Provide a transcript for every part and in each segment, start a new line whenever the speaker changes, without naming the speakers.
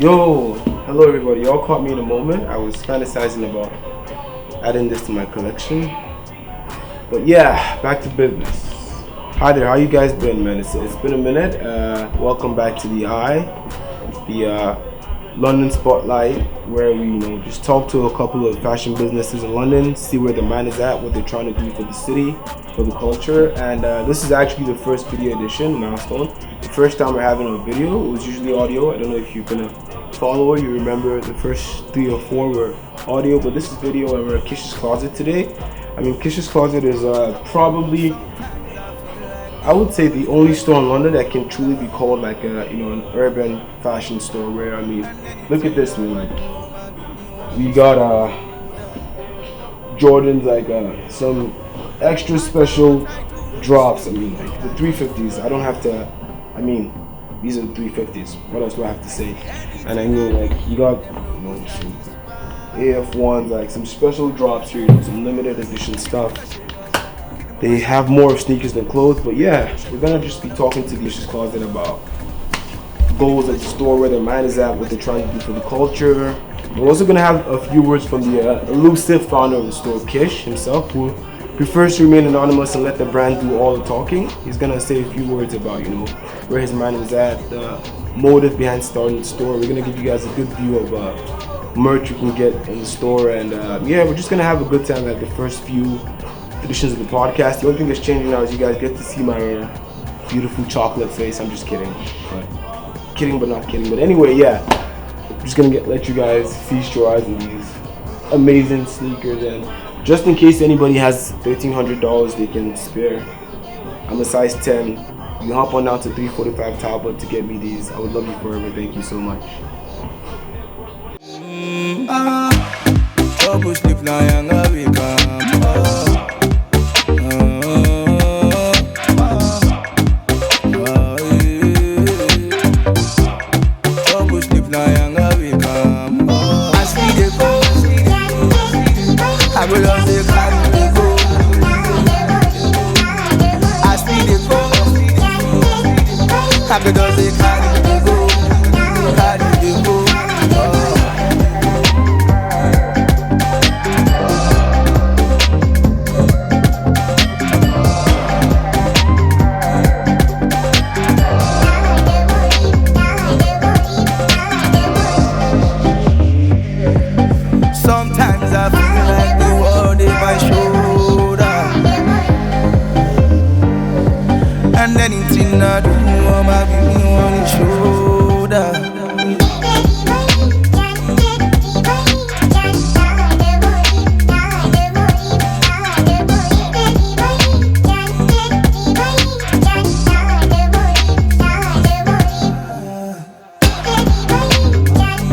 Yo, hello everybody. Y'all caught me in a moment. I was fantasizing about adding this to my collection. But yeah, back to business. Hi there, how you guys been, man? It's been a minute. Welcome back to the London Spotlight, where we just talk to a couple of fashion businesses in London, see where the man is at, what they're trying to do for the city, for the culture. And this is actually the first video edition, milestone. The first time we're having a video. It was usually audio. I don't know if you've been a follower, you remember the first 3 or 4 were audio, but this is video, and we're at Kish's Closet today. I mean, Kish's Closet is probably, I would say, the only store in London that can truly be called like a, an urban fashion store. Where, I mean, look at this, man. Like, we got Jordans, like some extra special drops. I mean, like the 350s. I don't have to. I mean, these are the 350s. What else do I have to say? And I mean, like, you got some AF1s, like some special drops here, some limited edition stuff. They have more sneakers than clothes, but yeah, we're gonna just be talking to Kish's Closet about goals at the store, where their mind is at, what they're trying to do for the culture. We're also gonna have a few words from the elusive founder of the store, Kish himself, who prefers to remain anonymous and let the brand do all the talking. He's gonna say a few words about where his mind is at, the motive behind starting the store. We're gonna give you guys a good view of merch you can get in the store, and yeah, we're just gonna have a good time at the first few editions of the podcast. The only thing that's changing now is you guys get to see my beautiful chocolate face. I'm just kidding, but not kidding. But anyway, yeah, I'm just gonna let you guys feast your eyes on these amazing sneakers, and just in case anybody has $1,300 they can spare, I'm a size 10. You can hop on down to 345 Talbot to get me these. I would love you forever. Thank you so much.
Sometimes I feel like the world is my shoulder, and anything I do, I'ma be on his shoulder.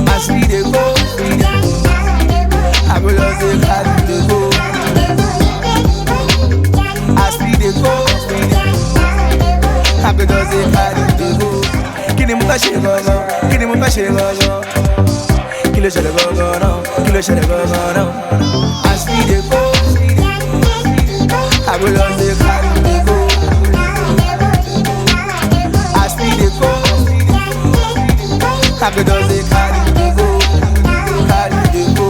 I see the go, I will love the carry the go. I see the go, I will love the carry the go. Kini muka shiri gogo, kini muka shiri gogo. Kilo shiri gogo no, kilo shiri gogo no. I see the go, I will love the carry the go. I see the go, I will love the carry the go. Carry the go.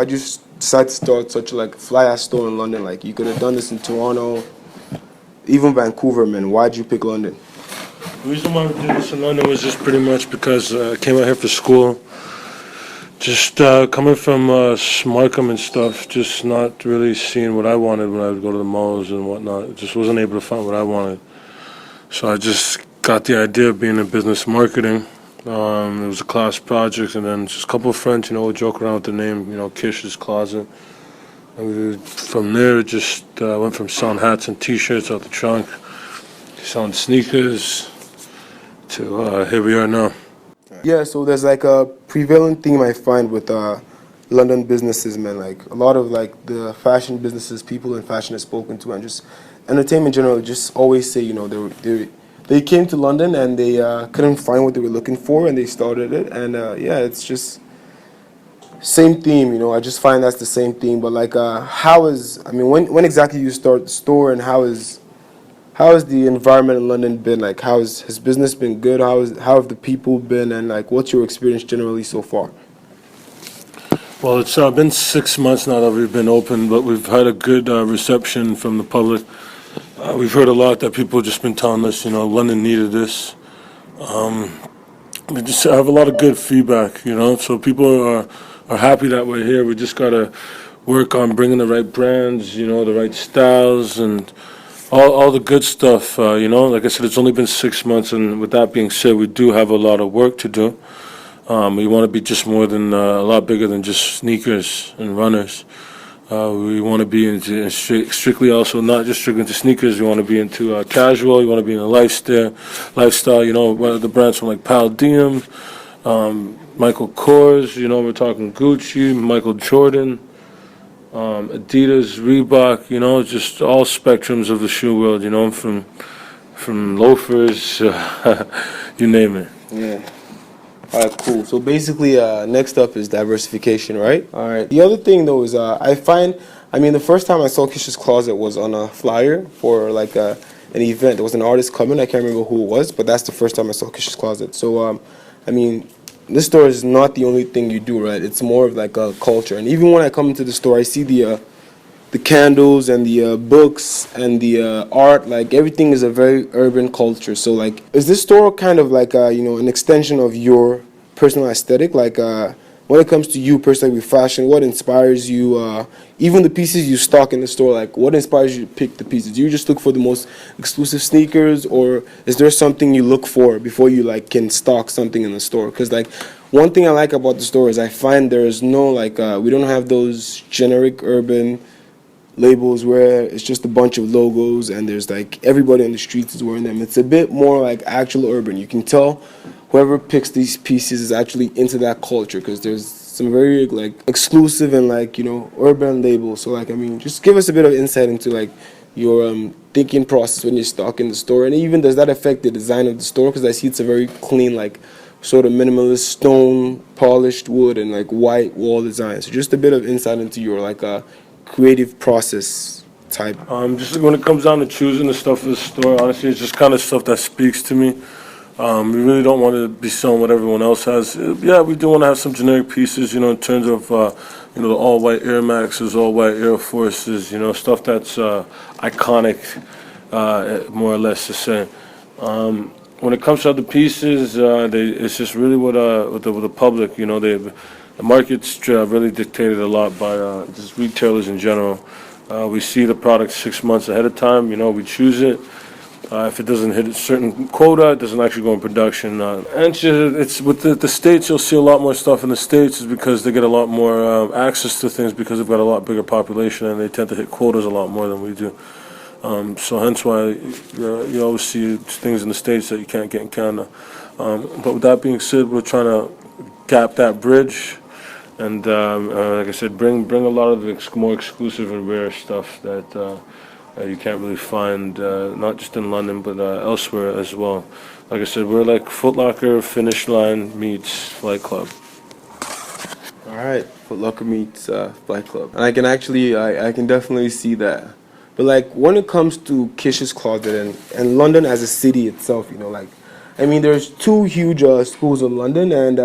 Why'd you decide to start such a fly-ass store in London? Like, you could have done this in Toronto, even Vancouver, man. Why'd you pick London?
The reason why we did this in London was just pretty much because I came out here for school. Just coming from Markham and stuff, just not really seeing what I wanted when I would go to the malls and whatnot. Just wasn't able to find what I wanted. So I just got the idea of being in business marketing. It was a class project, and then just a couple of friends, would joke around with the name, Kish's Closet. And from there, just went from selling hats and T-shirts out the trunk, selling sneakers, to here we are now.
Yeah, so there's like a prevalent theme I find with London businesses, man. Like a lot of like the fashion businesses, people in fashion have spoken to, and just entertainment in general, just always say, they came to London and they couldn't find what they were looking for, and they started it. And yeah, it's just same theme, I just find that's the same theme. But like, when exactly you start the store, and how has the environment in London been? Like, has business been good? How have the people been? And like, what's your experience generally so far?
Well, it's been 6 months now that we've been open, but we've had a good reception from the public. We've heard a lot that people have just been telling us, London needed this. We just have a lot of good feedback, so people are happy that we're here. We just got to work on bringing the right brands, the right styles, and all the good stuff, Like I said, it's only been 6 months, and with that being said, we do have a lot of work to do. We want to be just more than a lot bigger than just sneakers and runners. We want to be into strictly also not just strictly into sneakers. We want to be into casual. We want to be in a lifestyle. One of the brands from like Pal Diem, Michael Kors. We're talking Gucci, Michael Jordan, Adidas, Reebok. Just all spectrums of the shoe world. From loafers, you name it.
Yeah. All right, cool. So basically, next up is diversification, right? All right. The other thing, though, is the first time I saw Kish's Closet was on a flyer for like an event. There was an artist coming. I can't remember who it was, but that's the first time I saw Kish's Closet. So, this store is not the only thing you do, right? It's more of like a culture. And even when I come into the store, I see the candles and the books and the art. Like everything is a very urban culture. So like, is this store kind of like an extension of your personal aesthetic? Like when it comes to you personally with fashion, what inspires you? Even the pieces you stock in the store, like what inspires you to pick the pieces? Do you just look for the most exclusive sneakers, or is there something you look for before you like can stock something in the store? Because like one thing I like about the store is I find there is no like we don't have those generic urban labels where it's just a bunch of logos and there's like everybody on the streets is wearing them. It's a bit more like actual urban. You can tell whoever picks these pieces is actually into that culture, because there's some very like exclusive and like urban labels. So like just give us a bit of insight into like your thinking process when you're stocking the store, and even does that affect the design of the store? Because I see it's a very clean, like sort of minimalist stone polished wood and like white wall design. So just a bit of insight into your like creative process type.
Just when it comes down to choosing the stuff for the store, honestly, it's just kind of stuff that speaks to me. We really don't want to be selling what everyone else has. Yeah, we do want to have some generic pieces, in terms of, the all-white Air Maxes, all-white Air Forces, stuff that's iconic, more or less to say. When it comes to other pieces, it's just really with the public, the market's really dictated a lot by just retailers in general. We see the product 6 months ahead of time. We choose it. If it doesn't hit a certain quota, it doesn't actually go in production. And it's with the States, you'll see a lot more stuff in the States is because they get a lot more access to things because they've got a lot bigger population and they tend to hit quotas a lot more than we do. So hence why you always see things in the States that you can't get in Canada. But with that being said, we're trying to gap that bridge. And like I said, bring a lot of the more exclusive and rare stuff that you can't really find, not just in London, but elsewhere as well. Like I said, we're like Foot Locker, Finish Line meets Flight Club.
All right, Foot Locker meets Flight Club. And I can actually, I can definitely see that. But like when it comes to Kish's Closet and London as a city itself, there's two huge schools in London, and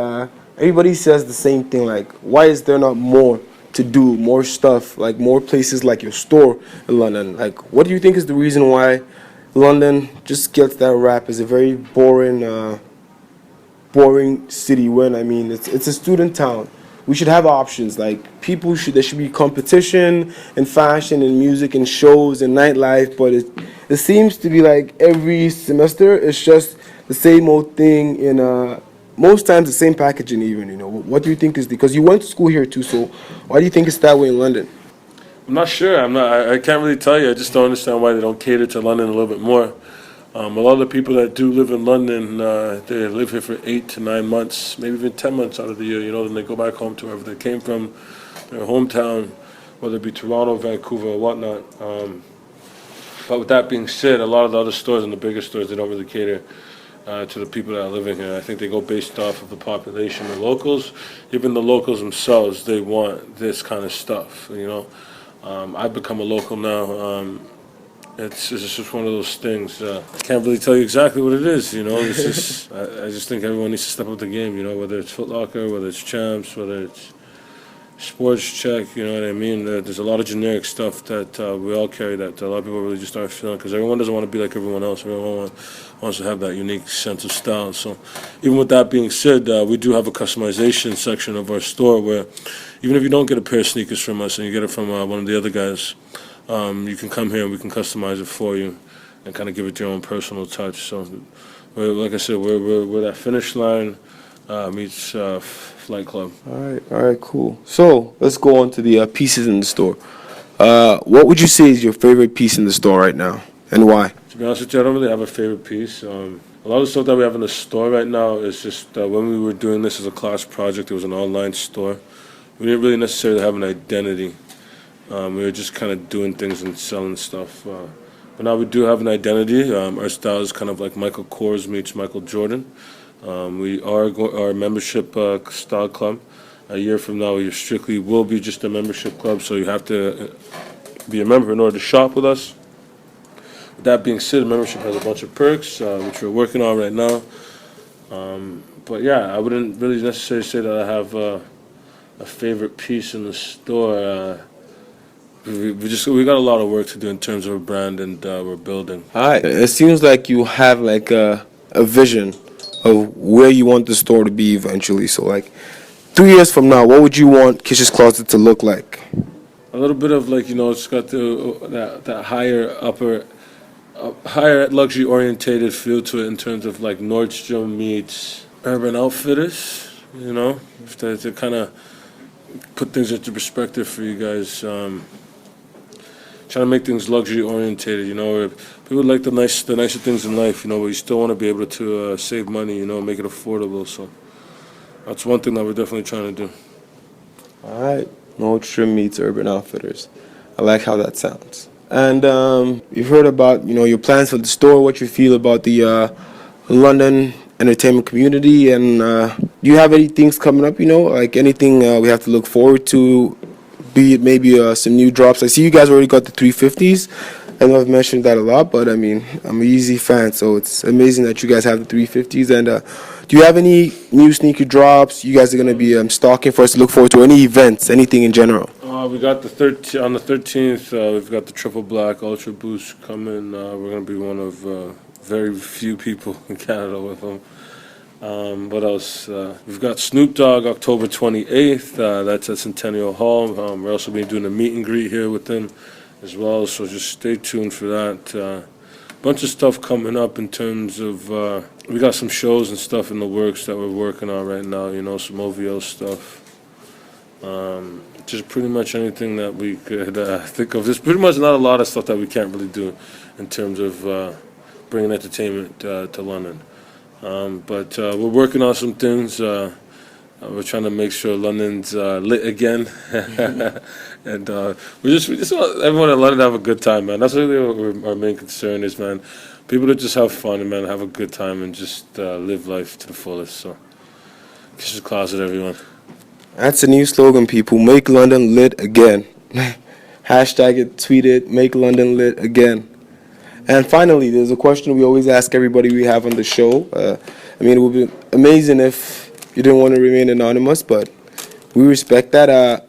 everybody says the same thing, like, why is there not more to do, more stuff, like more places like your store in London? Like, what do you think is the reason why London just gets that rap as a very boring city when, I mean, it's a student town. We should have options. Like, there should be competition in fashion and music and shows and nightlife, but it seems to be like every semester it's just the same old thing in most times the same packaging even, you know. What do you think is because you went to school here too, so why do you think it's that way in London?
I'm not sure. I can't really tell you. I just don't understand why they don't cater to London a little bit more. A lot of the people that do live in London, they live here for 8 to 9 months, maybe even 10 months out of the year. You know, then they go back home to wherever they came from, their hometown, whether it be Toronto, Vancouver, or whatnot. But with that being said, a lot of the other stores and the bigger stores, they don't really cater to the people that are living here. I think they go based off of the population, the locals. Even the locals themselves, they want this kind of stuff, you know. I've become a local now. It's just one of those things. I can't really tell you exactly what it is, you know. It's just, I just think everyone needs to step up the game, you know, whether it's Foot Locker, whether it's Champs, whether it's Sports Check, you know what I mean? There's a lot of generic stuff that we all carry that a lot of people really just aren't feeling, because everyone doesn't want to be like everyone else. Everyone wants to have that unique sense of style. So even with that being said, we do have a customization section of our store where even if you don't get a pair of sneakers from us and you get it from one of the other guys, you can come here and we can customize it for you and kind of give it your own personal touch. So, like I said, we're that finish line meets Flight Club.
All right, cool. So let's go on to the pieces in the store. What would you say is your favorite piece in the store right now, and why?
To be honest with you, I don't really have a favorite piece. A lot of the stuff that we have in the store right now is just when we were doing this as a class project, it was an online store. We didn't really necessarily have an identity. We were just kind of doing things and selling stuff. But now we do have an identity. Our style is kind of like Michael Kors meets Michael Jordan. We are our membership style club. A year from now, we strictly will be just a membership club, so you have to be a member in order to shop with us. With that being said, membership has a bunch of perks, which we're working on right now. But yeah, I wouldn't really necessarily say that I have a favorite piece in the store. We got a lot of work to do in terms of a brand, and we're building.
All right. It seems like you have like a vision of where you want the store to be eventually. So like 3 years from now, what would you want Kish's Closet to look like?
A little bit of like, you know, it's got that higher luxury orientated feel to it in terms of like Nordstrom meets Urban Outfitters, you know, to kind of put things into perspective for you guys. Trying to make things luxury orientated, you know, where people like the nicer things in life, you know, but you still want to be able to save money, you know, make it affordable. So that's one thing that we're definitely trying to do.
All right. Nordstrom meets Urban Outfitters. I like how that sounds. And you've heard about, you know, your plans for the store, what you feel about the London entertainment community, and do you have any things coming up, you know, like anything we have to look forward to, be it maybe some new drops? I see you guys already got the 350s. I know I've mentioned that a lot, but I mean, I'm an Yeezy fan, so it's amazing that you guys have the 350s. And do you have any new sneaker drops you guys are going to be stocking for us to look forward to, any events, anything in general?
We got on the 13th, we've got the Triple Black Ultra Boost coming. We're going to be one of very few people in Canada with them. What else? We've got Snoop Dogg October 28th. That's at Centennial Hall. We're also going to be doing a meet and greet here with them as well, so just stay tuned for that. Bunch of stuff coming up in terms of we got some shows and stuff in the works that we're working on right now, you know, some OVO stuff. Just pretty much anything that we could think of. There's pretty much not a lot of stuff that we can't really do in terms of bringing entertainment to London. But we're working on some things. We're trying to make sure London's lit again, and we just want everyone in London to have a good time, man. That's really what our main concern is, man. People to just have fun and, man, have a good time and just live life to the fullest. So, Kish's Closet, everyone.
That's a new slogan, people. Make London lit again. Hashtag it, tweet it, make London lit again. And finally, there's a question we always ask everybody we have on the show. I mean, it would be amazing if you didn't want to remain anonymous, but we respect that.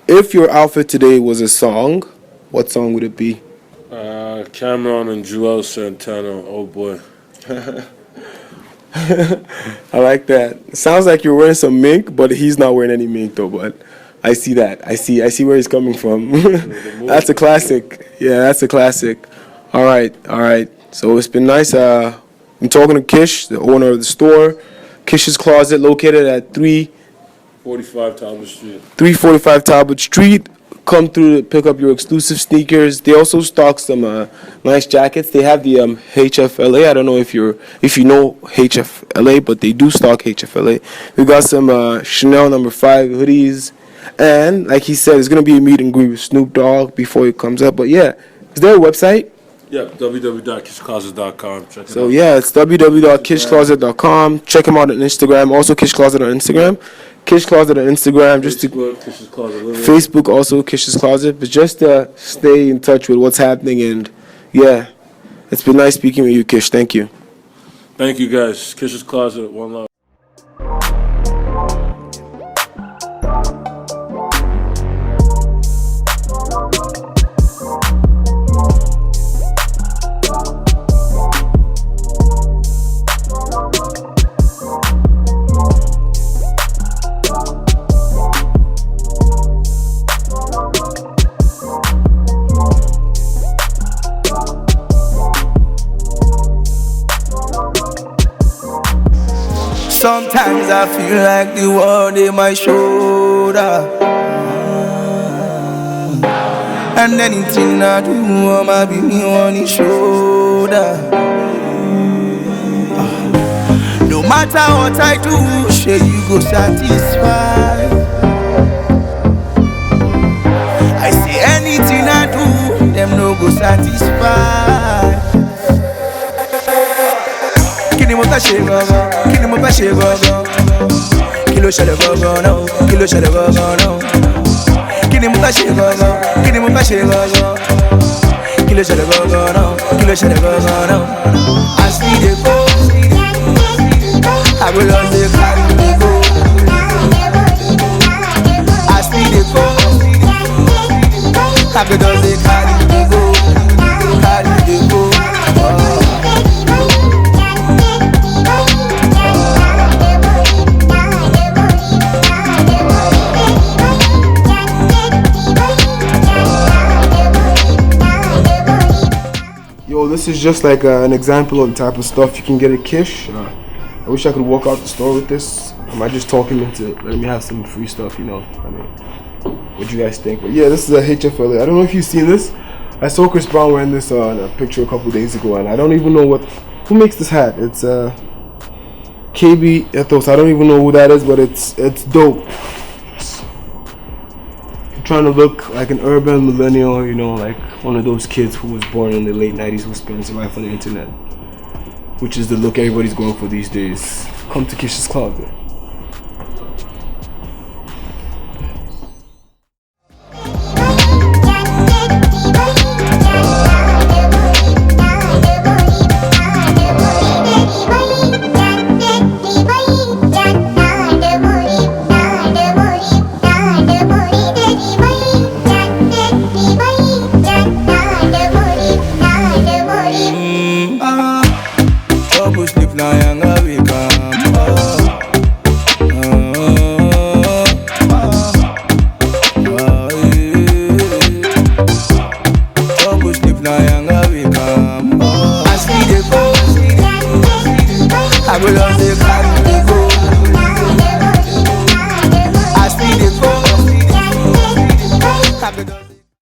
If your outfit today was a song, what song would it be?
Cameron and Joel Santana. Oh boy.
I like that. It sounds like you're wearing some mink, but he's not wearing any mink though. But I see that. I see where he's coming from. That's a classic. Yeah, that's a classic. All right. So it's been nice. I'm talking to Kish, the owner of the store, Kish's Closet, located at
345 Talbot Street.
345 Talbot Street. Come through to pick up your exclusive sneakers. They also stock some nice jackets. They have the HFLA. I don't know if you know HFLA, but they do stock HFLA. We got some Chanel No. 5 hoodies, and like he said, it's gonna be a meet and greet with Snoop Dogg before it comes up. But yeah, is there a website?
Yeah, www.kishcloset.com. Check it out.
So yeah, it's www.kishcloset.com. Check him out on Instagram. Also, Kish Closet on Instagram. Kish Closet on Instagram.
Kish's Closet.
Facebook also Kish's Closet. But just to stay in touch with what's happening, and yeah, it's been nice speaking with you, Kish. Thank you.
Thank you guys. Kish's Closet. One love.
Sometimes I feel like the world in my shoulder, and anything I do, I'ma be me on his shoulder. No matter what I do, sure you go satisfied. I say anything I do, them no go satisfied. Kini mo fẹ́ ṣe gangan, kini mo fẹ́ ṣe gangan. Kí ló ṣẹlẹ̀ gangan náà, kí ló ṣẹlẹ̀ gangan náà. Kini mo fẹ́ ṣe gangan, kini mo fẹ́ ṣe gangan. Kí ló ṣẹlẹ̀ gangan náà, kí ló ṣẹlẹ̀ gangan náà. As we dey go, I go just dey carry me go. As we dey go, I go just dey carry me go, carry me go.
Yo, this is just like an example of the type of stuff you can get at Kish. I wish I could walk out the store with this. I just talk him into letting me have some free stuff, you know. I mean, what do you guys think? But yeah, this is a HFLA. I don't know if you've seen this. I saw Chris Brown wearing this in a picture a couple days ago, and I don't even know who makes this hat. It's KB Ethos. I don't even know who that is, but it's dope. Trying to look like an urban millennial, you know, like one of those kids who was born in the late 90s who spends their life on the internet, which is the look everybody's going for these days. Come to Kish's Closet.
I will just say carry me go. I see the go.